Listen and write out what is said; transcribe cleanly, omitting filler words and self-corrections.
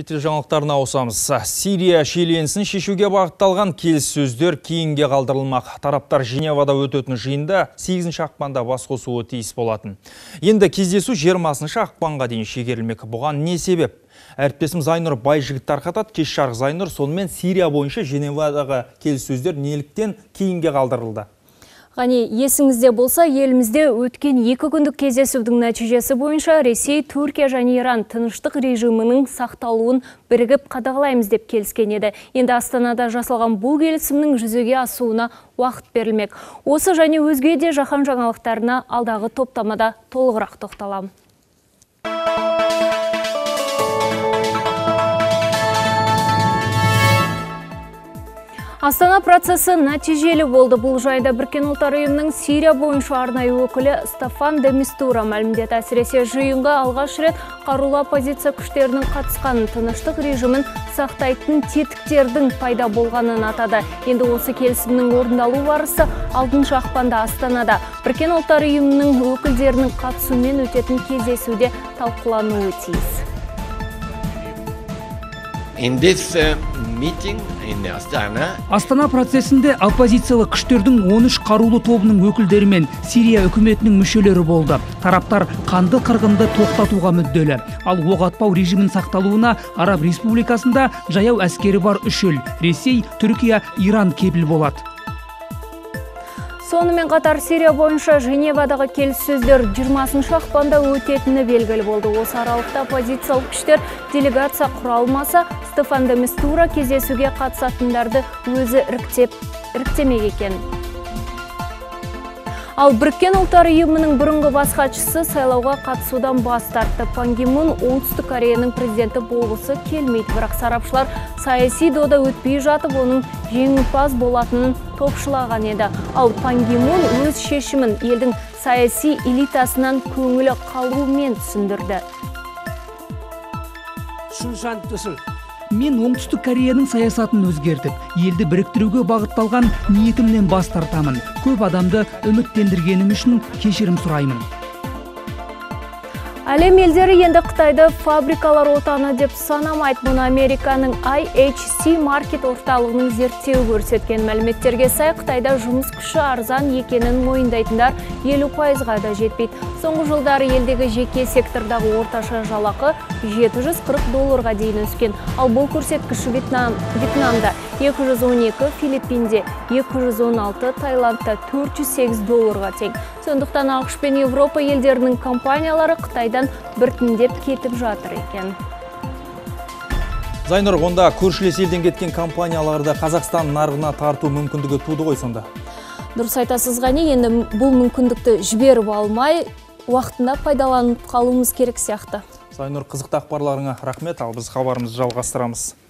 Жаңалықтарына ауысамыз. Сирия шиеленісін шешуге бағытталған келіссөздер кейінге қалдырылмақ. Тараптар Женевада өтетін жиында 8 ақпанда бас қосуы тиіс болатын. Енді кездесу 20 ақпанға дейін шегерілмек. Бұған не себеп? Әріптесім Зайнұр Байжігіт тарқатады. Кеш жарық Зайнұр, сонымен Сирия бойынша Женевадағы келіссөздер неліктен кейінге қалдырылды? Ғани, есіңізде болса, елімізде өткен 2 күндік кездесудің нәтижесі бойынша Ресей, Түркия және Иран тыныштық режимінің сақталуын бірігіп қадағалаймыз деп келіскен еді. Енді Астанада жасалған бұл келісімнің жүзеге асуына уақыт берілмек. Осы және өзге де жаһан жаңалықтарына алдағы топтамада толығырақ тоқталам. Астана процесі нәтижелі болды. Бұл жайда Біріккен ұлттар ұйымының Сирия бойынша арнайы өкілі Стаффан де Мистура мәлімдеді. Әсіресе жиынға алғаш рет қарулы оппозиция күштерінің қатысқанын, тыныштық режимін сақтайтын тетіктердің пайда болғанын атады. Енді осы келісімнің орындалу барысы 6 ақпанда Астанада Біріккен ұлттар ұйымының өкілдерінің қатысуымен өтетін кездесуде талқылануы тиіс. Астана процесінде оппозициялық күштердің 13 қарулы тобының өкілдері мен Сирия үкіметінің мүшелері болды. Тараптар қанды қырғынды тоқтатуға мүдделі. Ал оқ атпау режимін сақталуына Араб Республикасында жаяу әскері бар 3 ел – Ресей, Түркия, Иран кепіл болады. Сонымен қатар Сирия бойынша Женевадағы келіссөздер 20 ақпанда өтетіні белгілі болды. Осы аралықта оппозициялық күштер делегация құра алмаса, Стаффан де Мистура кездесуге қатысатындарды өзі іріктемек екен. Ал Біріккен ұлттар ұйымының бұрынғы бас хатшысы сайлауға қатысудан бас тартты. Пан Ги Мун Оңтүстік Кореяның президенті болғысы келмейді, бірақ сарапшылар саяси дода өтпей жатып, оның жеңімпаз болатынын топшылаған еді. Ал Пан Ги Мун өз шешімін елдің саяси элитасынан көңілі қалуымен түсіндірді. Мен Оңтүстік Кореяның саясатын өзгертіп, елді біріктіруге бағытталған ниетімнен бас тартамын. Көп адамды үміттендіргенім үшін кешірім сұраймын. Әлем елдері енді Қытайды фабрикалар отаны деп санамайды. Мұны Американың IHC маркет орталығының зерттеуі көрсеткен. Мәліметтерге сай, Қытайда жұмыс күші арзан екенін мойындайтындар 50%-ға да жетпейді. Соңғы жылдары елдегі жеке сектордағы орташа жалақы $740 дейін өскен. Ал бұл көрсеткіш Вьетнамда 212, Филиппинде 216, Таиландта $408 тең. Сондықтан ақш пен Европа елдерінің компаниялары Қытайдан біртіндеп кетіп жатыр екен. Зайнұр, онда көршілес елден кеткен компанияларды Қазақстан нарығына тарту мүмкіндігі туды ғой сонда? Дұрыс айтасыз, Ғани, енді бұл мүмкіндікті жіберіп алмай, уақытында пайдаланып қалуымыз керек сияқты. Зайнұр, қызықты ақпарларыңа рахмет, ал біз хабарымызды жалғастырамыз.